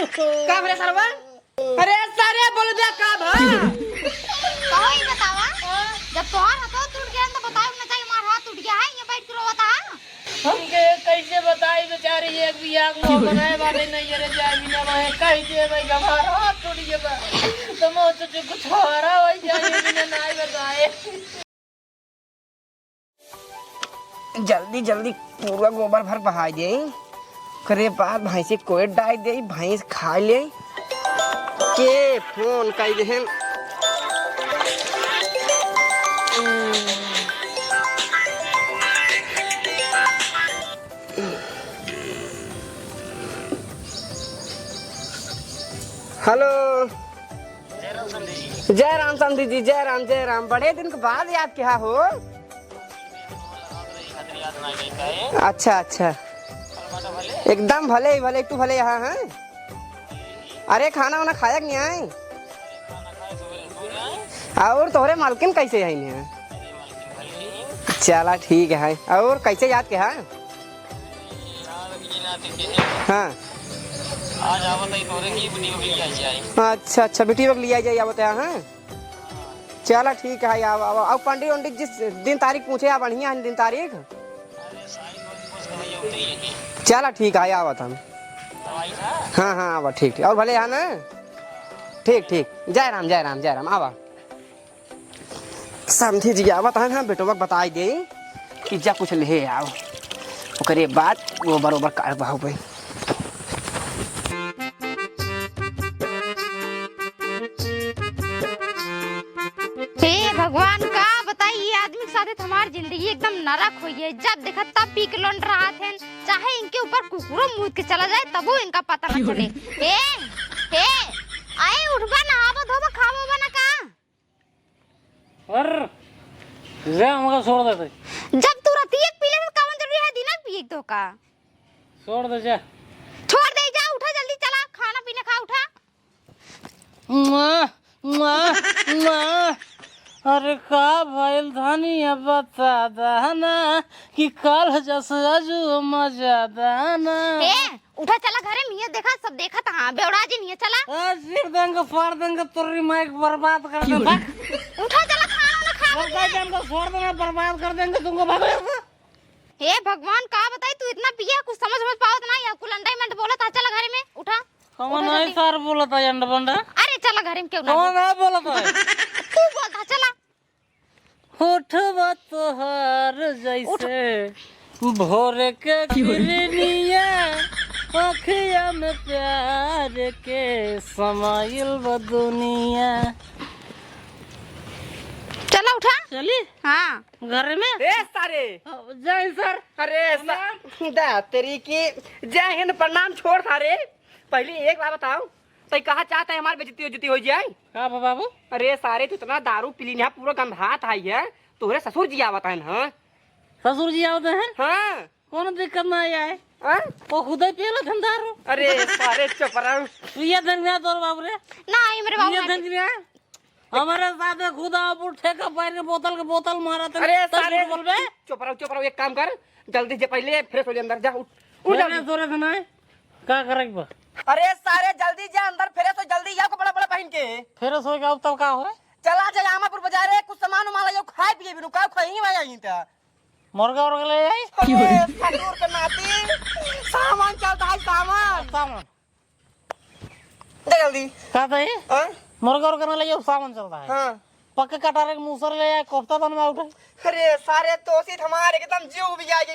का भरे सरवा? अरे सारे बोल दे का भा? कहो ही बतावा। जब तोहार हाथ टूट गया तो बताओ ना चाहिए मार हाथ टूट गया है ये बैठ के रोता है। हमके कैसे बताई बेचारी एक भी आग में बनाए वाले नहीं रे जाए बिना मैं कैसे भाई हमारा हाथ टूट गया तो मैं तो कुछ हारा हो जाए बिना नहीं बताए। जल्दी जल्दी पूरा गोबर भर बहा दे करे बाद भैंसी कोई डाल दे भैंस खा ले के फोन कर दे। हेलो जय राम संधि जी, जय राम। बड़े दिन के बाद याद किया हो। अच्छा एकदम भले तू भले यहाँ है। अरे खाना वाना खाया कि नहीं आए? और तोहरे मालकिन कैसे है? चला ठीक है। और कैसे याद किया? हाँ अच्छा बेटी वक्त लिया जाए आवत है। चला ठीक है अब पंडित जिस दिन तारीख पूछे आप बढ़िया है दिन तारीख। चला ठीक है आवत हम। हाँ आवा ठीक और भले है ना। ठीक जय राम आवा। समझी जी आवत है। हाँ बेटो बताई दे कि जा कुछ ले आओ ओकरे बाद वो बरोबर कार बहाओ भाई। भगवान का बताइए आदमी के साथ हमारी जिंदगी एकदम नरक हुई है। जब देखा तब पी के लौट रहा थे। चाहे इनके ऊपर कुकुरों मुँह के चला जाए तब वो इनका पता न चले। हे आए उठबा नहाबा धोबा खाबा बना का। और जा हमका छोड़ दे। जब तू राती एक पीले तो कावन जरूरी है दिनक पी एक दो का। छोड़ दे जा। छोड़ दे जा उठा जल्दी चला खाना पीना खा उठा। माँ अरे का भइल धनिया बता दाना कि कल जैसे अजू मजा दाना। उठा चला घरे मियां देखा सब देखा था बेवड़ा जी नहीं चला। सिर देंगे फाड़ देंगे तोरी माइक बर्बाद कर देंगे। उठा चला खाना ना खा देंगे छोड़ देना बर्बाद कर देंगे तुमको भागो। हे भगवान का बताई तू इतना पिया कुछ समझ पाओ ना या कुलंडाइमेंट बोला था। चला घरे में उठा। कौन नहीं सर बोला था अंडा बंडा। अरे चला घरे में क्यों ना कौन नहीं बोला था तू बोलता चला। उठवा तोहार जैसे भोर के किरनिया अखिया में प्यार के समाइल व दुनिया। चला उठा चली हाँ घर में सारे जय सर। अरे दा तेरी की जय हिंद प्रणाम छोड़ सारे। पहले एक बार बताओ तो कहा चाहता है हमारी बेइज्जती हो जाए का बाबू? अरे सारे तो इतना दारू पी ली पूरा गंधात आई है। तोहरे ससुर जी आवत है ना। ससुर जी आवत है। हाँ कौन दिक्कत ना आए वो खुद ही पियला धंधारू। अरे सारे चुप रहो। ये धनिया तोर बाबू रे ना आई मेरे बाबू ये धनिया हमारे साथ खुदा उठे का पैर के बोतल मारा था। अरे सारे बोलबे चुप रहो एक काम कर जल्दी से पहले फ्रेश हो जा अंदर जा उठ तोरे सुनाए का करे बा। अरे सारे जल्दी जा अंदर फ्रेश हो जल्दी जाओ कपड़ा पहन के फिर सो गया अब तब का हो। चला जा आमापुर बाजार है कुछ सामान उमान ले खाए पिए बिनु का खाएंगे भाई यहीं पे मुर्गा ले आई ससुर के नाती सामान चलता है सामान जल्दी का दे हां मुर्गा ले सामान चलता है। हां पक्के कटारे के मूसर ले आए कोफ्ता बनवा उठे। अरे सारे तोसी हमारे एकदम जीव भी जाएगी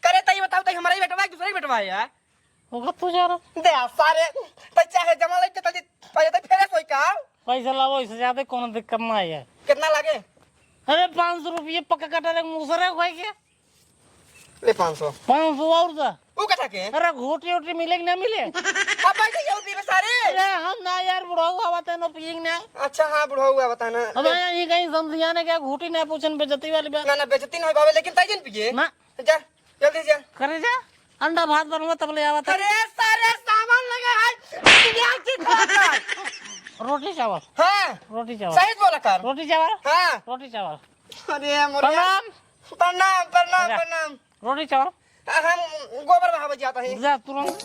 करे तई बताओ तई हमारा ही बेटवा है दूसरा ही बेटवा है यार। वो तू जा रहा दे सारे पैसा है जमा ले जल्दी पैसा तो फेरे सोई का पैसा लाओ इससे ज्यादा कौन दिक्कत ना है। कितना लगे? अरे 500 रुपये पक्का कटारे के मूसर है कोई के ले 500 और जा वो कथा के। अरे घोटी ओटी मिले कि ना मिले? अब पैसे ये भी सारे। अरे हम ना यार बुढ़ा हुआ बता ना पिएंगे ना। अच्छा हाँ बुढ़ा हुआ बता ना। अब ये कहीं समझिया ने क्या घोटी ना पूछन बेइज्जती वाली बात ना बेइज्जती नहीं बाबा लेकिन ताजन पिए ना जा जल्दी जा करे जा अंडा भात बनवा तब ले आवा। अरे सारे सामान लगे है दुनिया की खाकर रोटी चावल। हां रोटी चावल सही बोला कर रोटी चावल। हां रोटी चावल। अरे मुर्गा प्रणाम रोटी चावल हम गोबर बहावे जाता है जा तुरंत।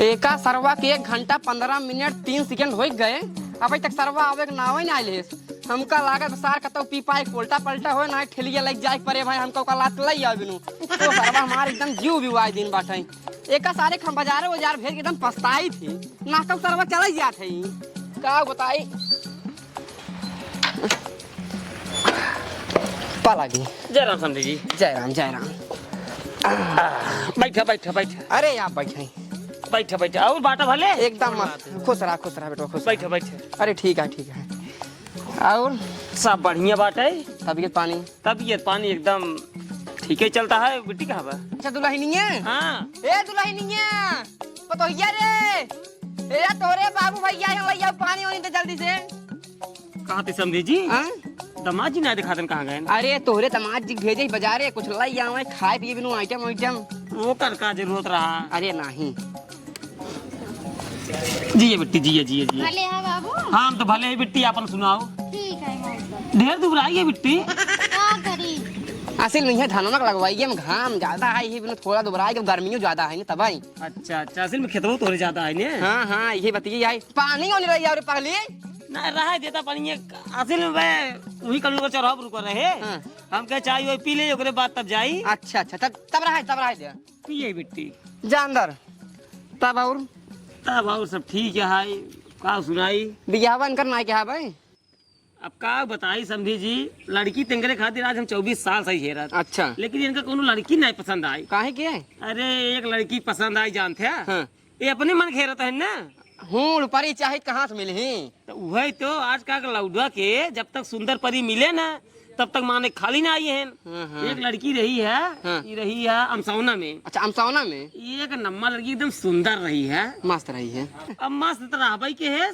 एका सरवा के 1 घंटा 15 मिनट 3 सेकंड हो गए, अभी तक सरवा आवे के नाव ही ना आइले। हमका लागत सार कतो पीपा एक उल्टा पलटा हो ना ठेलिया लग जाए परे भाई, हमका ओका लात लई आवे नु तो सरवा हमार एकदम जीव बिवाई दिन बाटे। एका सारे हम बाजार भेज के एकदम पछताई थी ना, कब सरवा चले जात है का बताई। पालागी जय राम समधी जी। जय राम जय राम। बैठा बैठा बैठा अरे आप बैठे बैठा बैठा और बाटा भले एकदम मस्त। खुश रहा बेटा खुश रहा। बैठा बैठा। अरे ठीक है। और सब बढ़िया बात है। तबीयत पानी एकदम ठीक ही चलता है। बेटी कहाँ बा? अच्छा दुल्हनिया। हाँ ए दुल्हनिया पतोहिया रे, ए तोरे बाबू भैया हैं लइया पानी वानी दे जल्दी से। कहाँ थे समधी जी? हाँ? दामाद जी ना दिखाते कहाँ गए? अरे तोरे दामाद जी भेजे बाजारे कुछ लइया आवे खाए पिए बिनु आइटम वो कर का जरूरत रहा। अरे नहीं जी बेटी जी। भले है बाबू। हाँ हम तो भले है बेटी, आपन सुनाओ। ठीक है मौसा। ढेर दूर आई है बेटी। क्या करी? असल में धानों लगवाइए में घाम ज्यादा है, ये बिनु थोड़ा दुबराई के गर्मियों ज्यादा है ना तबाई। अच्छा असल में खेतों थोड़े ज्यादा है ने। हाँ ये बताइए आई पानी होने रही और पहले ना रहा देता पानी असल में वही कल को चौराहा रुक रहे। हाँ। हम कहे चाय वो पी ले ओकरे बाद तब जाई। अच्छा तब रहा दे पिए बेटी जानदर तब और तब और सब ठीक है। का सुनाई बियाहवन करना क्या है भाई? अब का बताई समझी जी, लड़की तेंगरे खातिर आज हम 24 साल से ही रहा। अच्छा लेकिन इनका कोनो लड़की नहीं पसंद आई। काहे के? अरे एक लड़की पसंद आई जानते हैं। हाँ। ये अपने मन खेरत है ना। हूँ परी चाहे कहाँ से मिली तो वही तो आज का लौडा के जब तक सुंदर परी मिले ना तब तक माने खाली ना आई है। एक लड़की रही है। हाँ। ये रही है अमसौना में। अच्छा अमसौना में एक नम्मा लड़की एकदम सुंदर रही है, मस्त रही है। अब मस्त तरह भाई के है।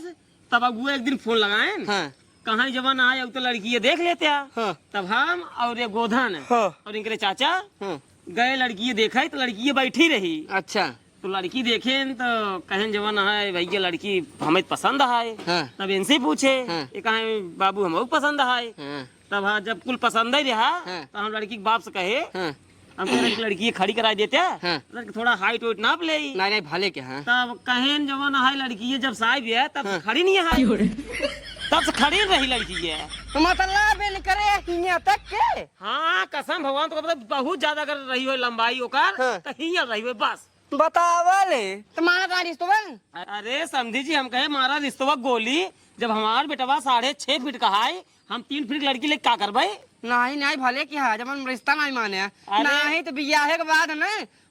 तब अब वो एक दिन फोन लगाए। हाँ। कहाँ जवान आया तो लड़की ये देख लेते हैं। हाँ। तब हम और ये गोधन हाँ। और इनके चाचा हाँ। गए लड़की ये देखा तो लड़की ये बैठी रही। अच्छा तो लड़की देखे तो कहें जवान है भैया लड़की हमें पसंद है। हाँ। तब इनसे पूछे हाँ। ये कहें बाबू हमको पसंद है। हाँ। तब हाँ जब कुल पसंद ही रहा हाँ। तो हम लड़की के बाप से कहे हाँ। हम कह रहे लड़की खड़ी करा देते हैं। हाँ। लड़की थोड़ा हाइट वाइट नाप ले। नहीं भले के हाँ। तब कहें जवान है लड़की ये जब साहिब है तब से खड़ी नहीं है। तब से खड़ी रही लड़की है। मतलब इन करे हियां तक के। हाँ कसम भगवान तो मतलब बहुत ज्यादा अगर रही हो लंबाई ओकर हाँ। तो हियां रही हो बस। बतावले तुम्हारा का रिश्ता? अरे समझी जी हम कहे हमारा रिश्तवा गोली जब हमार बेटवा 6.5 फीट का है हम 3 फीट लड़की ले क्या करबे? नहीं भले की है जब हम रिश्ता नहीं माने अरे। नहीं तो बियाह के बाद ना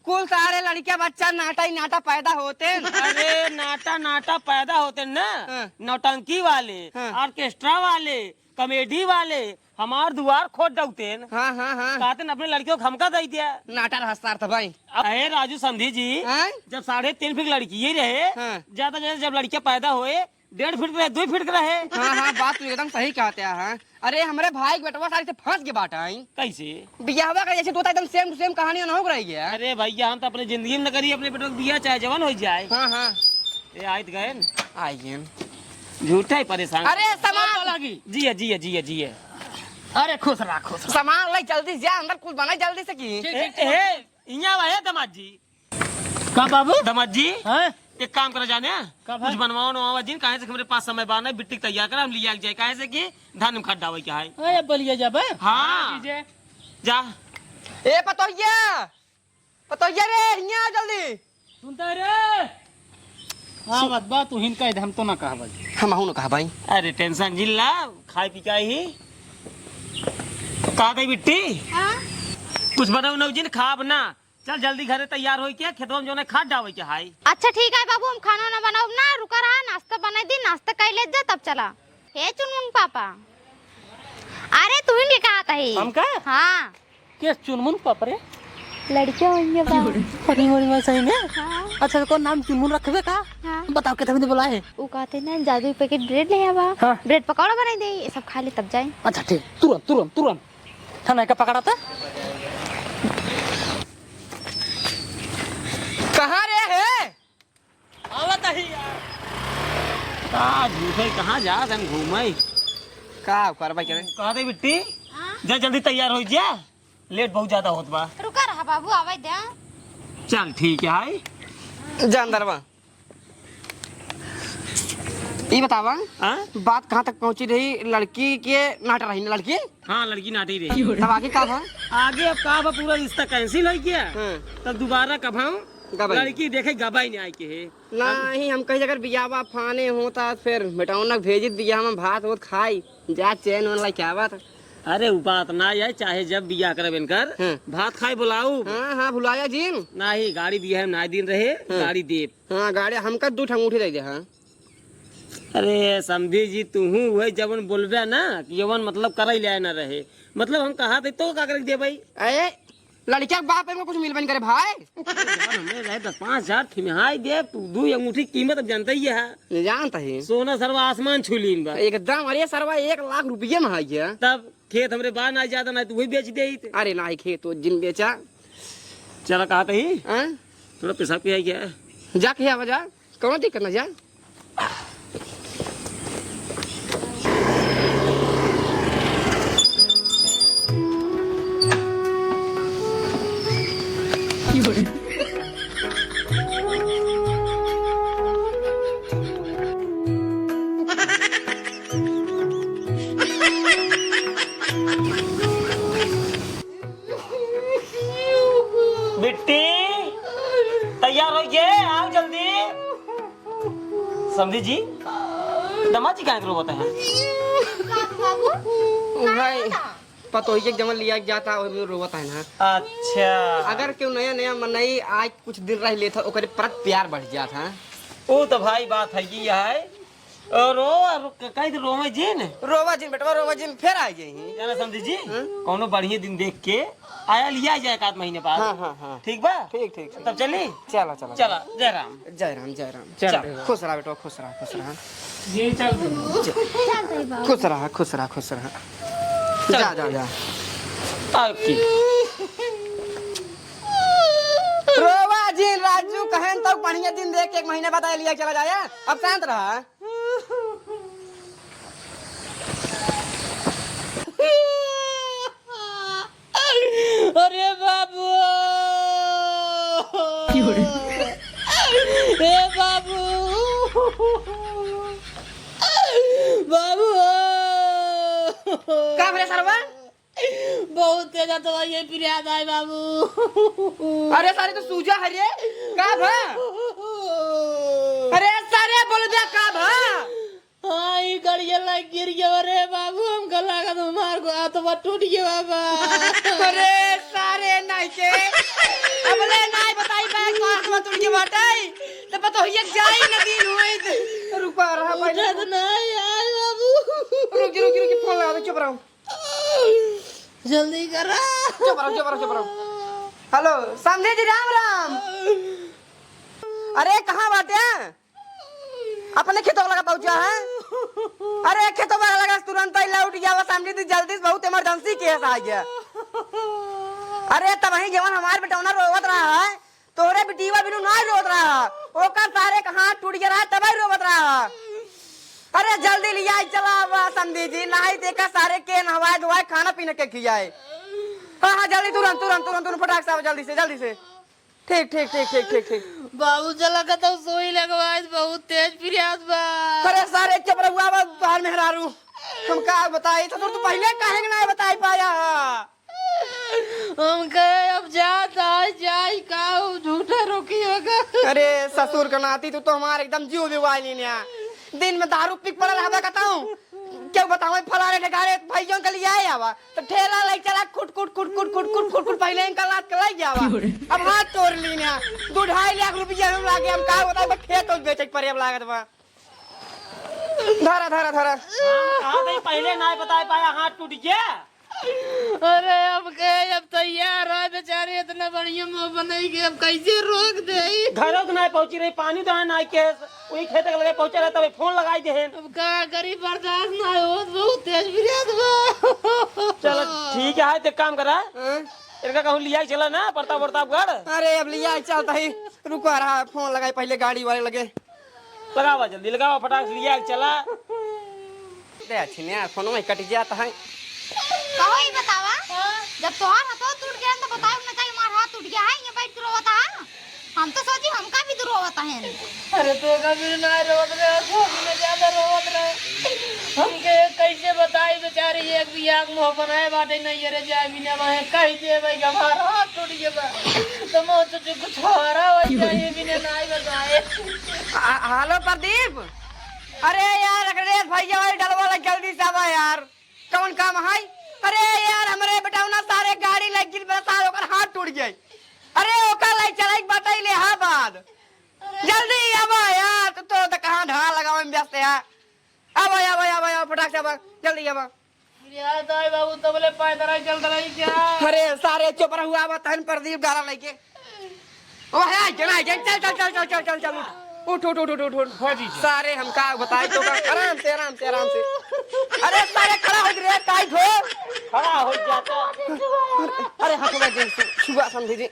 कुल सारे लड़कियां बच्चा नाटा ही नाटा पैदा होते हैं। अरे नाटा पैदा होते ना। हाँ। नौटंकी वाले हाँ। ऑर्केस्ट्रा वाले कॉमेडी वाले हमार दुआर खोद डौते। हाँ कहते अपने लड़कियों को हमका दे दिया। नाटा हस्तार था भाई। अरे राजू समधी जी हाँ? जब 3.5 फीट लड़की ही रहे हाँ। ज्यादा जब लड़कियां पैदा हुए 1.5 फीट रहे 2 फीट रहे। हाँ बात तो एकदम सही कहते हैं। अरे हमारे भाई के बेटवा सारी से फंस के बात है कैसे? बियाहवा का जैसे तो एकदम सेम टू सेम कहानी ना हो रही है। अरे भैया हम तो अपने जिंदगी में न करी अपने बेटों को बिया चाहे जवान हो जाए। हाँ ये आयत गए आइए झूठा ही परेशान। अरे सामान लगी जी है। अरे खुश रहा सामान लाई जल्दी से अंदर कुछ बनाई जल्दी से की। यहाँ है दामाद जी। का बाबू? दामाद जी हैं? एक काम करा जाने का कुछ बनवाओ नवावा जी कहे से हमारे पास समय बाना बिट्टी तैयार करा हम लिया जाए कहे से कि धान में खाद डावे क्या है। अरे बोलिए जब हाँ जा ए पतोहिया रे हिया जल्दी सुनता रे। हाँ बात तू हिन कह हम तो ना कहा भाई। हम हूं ना कहा भाई। अरे टेंशन जिल्ला खाए पी का ही कहा गई बिट्टी हाँ? कुछ बनाओ नव जिन खा बना चल जल्दी घरे तैयार हो क्या खेतों में जो है खाद डावे क्या है। अच्छा ठीक है बाबू हम खाना ना बनाओ ना रुका रहा नाश्ता बनाई दी नाश्ता कर ले जा तब चला। हे चुनमुन पापा अरे तू ही कहा था ही हम का? हाँ के चुनमुन पापरे लड़कियां होंगे फनी होनी में सही में। हाँ अच्छा कौन नाम चुनमुन रखबे का? हाँ बताओ कितने ने बोला है? वो कहते ना जादू पैकेट ब्रेड ले आवा। हाँ। ब्रेड पकौड़ा बनाई दे ये सब खा ले तब जाए। अच्छा ठीक तुरंत थाना का पकड़ा था। कहाँ रे है? आवत ही यार। का झूठे कहाँ जा हम घूमे का करबा करे? कहा दे बिट्टी जा जल्दी तैयार हो जा लेट बहुत ज्यादा होत बा। रुका रहा बाबू आवाज दे। चल ठीक है जा अंदर बा। ये बतावा हाँ बात कहाँ तक पहुँची रही, लड़की के नाट रही ना लड़की, हाँ लड़की नाटी रही। तब आगे का था? आगे अब का पूरा रिश्ता कैंसिल हो गया। तब दोबारा कब हम गबाई। लड़की देखे गबाई नहीं आई के है। नहीं हम कहीं अगर बियावा फाने होता फिर बेटौनक भेजी दिया हम भात वोत खाई जा चैन वन लाई क्या बात। अरे वो बात ना है, चाहे जब बिया करे बनकर भात खाए बुलाऊ। हाँ हाँ भुलाया जिन ना ही गाड़ी दिया है ना दिन रहे गाड़ी दे। हाँ गाड़ी हमका 2 अंगूठी दे दे। हाँ अरे समझी जी तू वही जवन बोलबे ना कि यवन मतलब करे ले ना रहे, मतलब हम कहा थे तो का कर दे भाई। अरे लड़किया के बाप में कुछ मिल बन करे भाई। हमें रहे 10-5 हज़ार दे तू 2 अंगूठी कीमत अब जानता ही है। जानता ही सोना सरवा आसमान छूली बा एकदम। अरे सरवा 1 लाख रुपये में है क्या? तब खेत हमरे बाहर ना ज्यादा ना तू वही बेच दे। अरे ना खेत वो जिन बेचा। चला कहा ही हाँ? थोड़ा पेशाब किया क्या जा के आवा जा, कौन दिक्कत ना जा। बिट्टी तैयार हो गए, आओ जल्दी। समझी जी दमाजी कहाँ करो बताए भाई पतो ही जमन लिया जाता और रोवत है ना। अच्छा अगर क्यों नया नया मनई आज कुछ दिन रह लेता ओकरे परत प्यार बढ़ जाता। वो तो भाई बात है कि है और कहीं तो रोवे जी ने रोवा जिन बेटवा रोवा जिन फिर आ जाई। जाना समझी जी कौनो बढ़िया दिन देख के आया लिया जाए 1 आध महीने बाद। हाँ हाँ हाँ ठीक बा ठीक ठीक तब चली चला चला चला जय राम। जय राम जय राम। चल। चल खुश रहा बेटवा खुश रहा खुश रहा जी चल खुश रहा खुश रहा खुश रहा। जा जा जा आपकी रोवा जिन राजू कहन तक बढ़िया दिन देख के 1 महीने बाद आया लिया चला जाया। अब शांत रहा। अरे बाबू ए बाबू बाबू का भरे सरवा? बहुत तेज तो ये फिरियाद आए बाबू। अरे सारे तो सूजा हरे का भा? अरे सारे बोल दिया का भा? हाँ ये गड़िया लग गिर गया रे बाबू, हम गला का तो मार को आ तो टूट गया बाबा। अरे सारे नहीं के अबले नहीं बताई मैं काट में तुड़ के बाटाई तो पता ये जाई नदी हुई। रुका रहा भाई तो नहीं आए बाबू। रुक फोन लगा दे। चुप रहो जल्दी करा। चुप रहो। हेलो समझे जी राम राम। अरे कहाँ बाटे अपने खेतों लगा पहुंचा है? अरे खेतों में लगा तुरंत ही लौट गया। वो समझी थी जल्दी से बहुत इमरजेंसी केस आ गया। अरे तब वही जवान हमारे बेटौना रोवत रहा है, तोरे बेटीवा बिनु ना रोवत रहा, ओकर सारे कहाँ टूट गया है तब ही रोवत रहा। अरे जल्दी लिया चला समझी जी नहीं देखा सारे के नहवाए धोवाए खाना पीने के खियाए। हाँ जल्दी तुरंत फटाक से जल्दी से। ठीक बाबू चला का तो सोई लगवाए बहुत तेज फिरियाद बा। अरे सारे चुप रहुआ बाहर मेहरारू हम का बताई तो तू पहले काहे नहीं बताई पाया। हम कहे अब जाए का झूठा रोकी होगा। अरे ससुर का नाती तू तो हमारे एकदम जीव दिवाई नहीं। दिन में दारू पिक पड़ा रहा बताऊं क्यों बताऊं फलाने ठेकाने भाइयों के लिए आया हुआ तो ठेला ले चला कुट पहले इनका लात कर ले गया अब हाथ तोड़ ली ना 2-2.5 लाख रुपया हम लागे हम का बताए बस खेत तो बेचे पर अब लागत बा। धरा कहा थे पहले ना बता पाया हाथ टूट गया। अरे अब कहे अब तैयार है बेचारे इतना बढ़िया मुंह बनाई अब कैसे रोक दे। घरों तो नहीं पहुंची रही पानी तो है ना के वही खेत के लगे पहुंचे रहता है फोन लगाई दे। अब का करी बर्दाश्त ना हो बहुत तेज फिरियाद बा। चलो ठीक है तो काम करा इनका कहूँ लिया चला ना प्रतापगढ़। अरे अब लिया चलता ही रुका रहा फोन लगाई पहले गाड़ी वाले लगे लगावा जल्दी लगावा फटाक से लिया चला। अच्छी नहीं फोन में कट जाता है। कहो ही बतावा जब तोहार हाथ टूट गया तो बताओ ना चाहिए मार हाथ टूट गया है ये बैठ के रोता है। हम तो सोची हमका भी तो रोता है। अरे तो कभी ना रोत रे तो मैं ज्यादा तो रोवत रहे। हमके कैसे बताई बेचारी एक भी आग मुंह बनाए बाटे नहीं रे जाए बिना वहे कह दे भाई हमारा हाथ टूट गया बा तो मैं तो कुछ हरा हो जाए बिना नहीं बताए। हेलो प्रदीप, अरे यार अखिलेश भैया भाई डलवा लग जल्दी से आवा यार, कौन काम है? अरे यार हमारे बेटावना सारे गाड़ी लग गई, सारे ओकर हाथ टूट गए। अरे ओकर लग चले बताई ले हा बाद जल्दी आवा यार, तो कहां ढा लगावे में व्यस्त है। आवा आवा आवा आवा फटाक से आवा, जल्दी आवा। यार दाई बाबू तो बोले पैदल चल रही क्या? अरे सारे चुप रहुआ आवा तहन प्रदीप गाला लेके ओ है चल चल चल चल चल चल चल चल उठ उठ उठ उठ उठ उठ सारे हम का बताई तो का आराम से आराम से आराम से। अरे सारे खड़ा हो रे टाइट हो, खड़ा हो जाता। अरे हाथ में दे छुआ समझी जी।